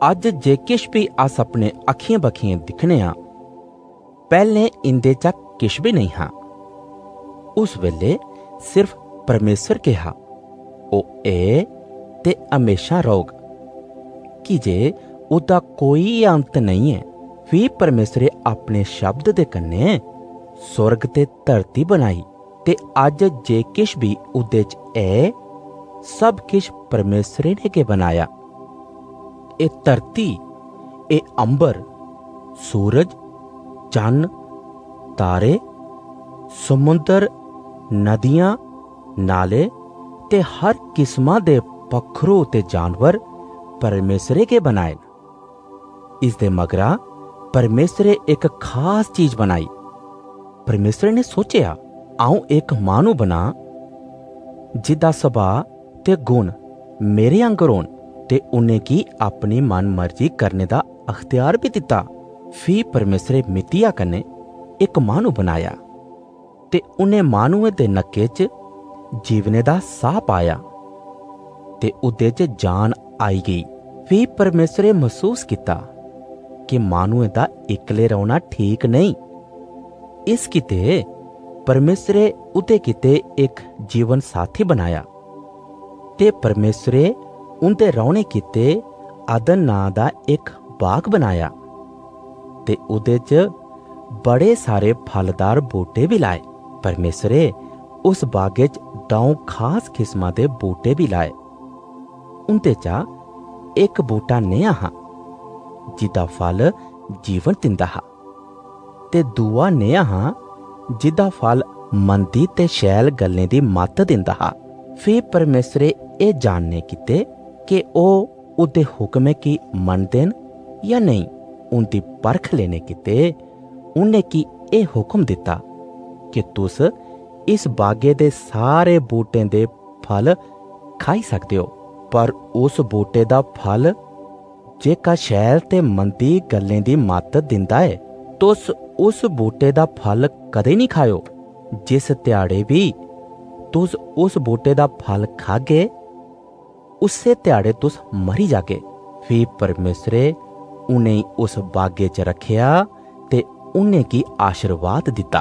अज जे किश भी अस अपने अखियां बखियां दिखने आ, पैहले इंदे चा किश भी नहीं हा। उस वेले सिर्फ परमेश्वर के हा, ओ ए ते हमेशा रहोग, कि जे उदा कोई अंत नहीं है। भी परमेसरे अपने शब्द दे कन्ने सुरग ते धरती बनाई, ते अज जे किश भी उदे च है, सब किश परमेसरे ने के बनाया। ए धरती, ए अंबर, सूरज, चन्न, तारे, समुंदर, नदियां, नाले ते हर किस्मां दे पक्खरू ते जानवर परमेसरे के बनाए। इस दे मगरा परमेसरे एक खास चीज बनाई। परमेसरे ने सोचया, आऊं एक मानू बना जिदा सुभाऽ ते गुण मेरे आंगर होन, ते उन्हें की अपनी मन मर्जी करने दा अख्तियार भी दिता। फ्ही परमेसरे मित्तिया कन्ने एक मानू बनाया, ते उन्हें मानुए दे नक्के च जीवने दा साह पाया, ते उदे च जान आई गई। फ्ही परमेसरे महसूस किता कि मानुए दा इकले रौना ठीक नहीं। इस किते परमेसरे उदे किते एक जीवन साथी बनाया, ते परमेसरे उनदे रौने किते आदन नां दा एक बाग बनाया, ते उदे च बड़े सारे फलदार बूटे भी लाए। परमेसरे उस बागे च 2 खास किस्मां दे बूटे भी लाए। उनदे चा एक बूटा नेहा हा जिदा फल जीवन दिंदा हा, ते दूआ नेहा हा जिदा फल मंदी ते शैल गल्लें दी मत्त दिंदा हा। फ्ही परमेसरे एह जानने किते कि ओह उदे हुक्में की मनदे न या नहीं। उनदी परख लेने किते उन्हें की एह हुक्म दिता कि तुस इस बागे दे सारे बूटें दे फल खाई सकदे हो, पर उस बूटे दा फल जेका शैल ते मंदी गल्लें दी मत्त दिंदा है, तुस उस बूटे दा फल कदे नहीं खाओ। जिस ध्याड़े भी तुस उस बूटे दा फल खागे, उसे ध्याड़े तुस मरी जागे। फ्ही परमेसरे उन्हें उस बागे च रखिया ते उन्हें की आशीर्वाद दिता।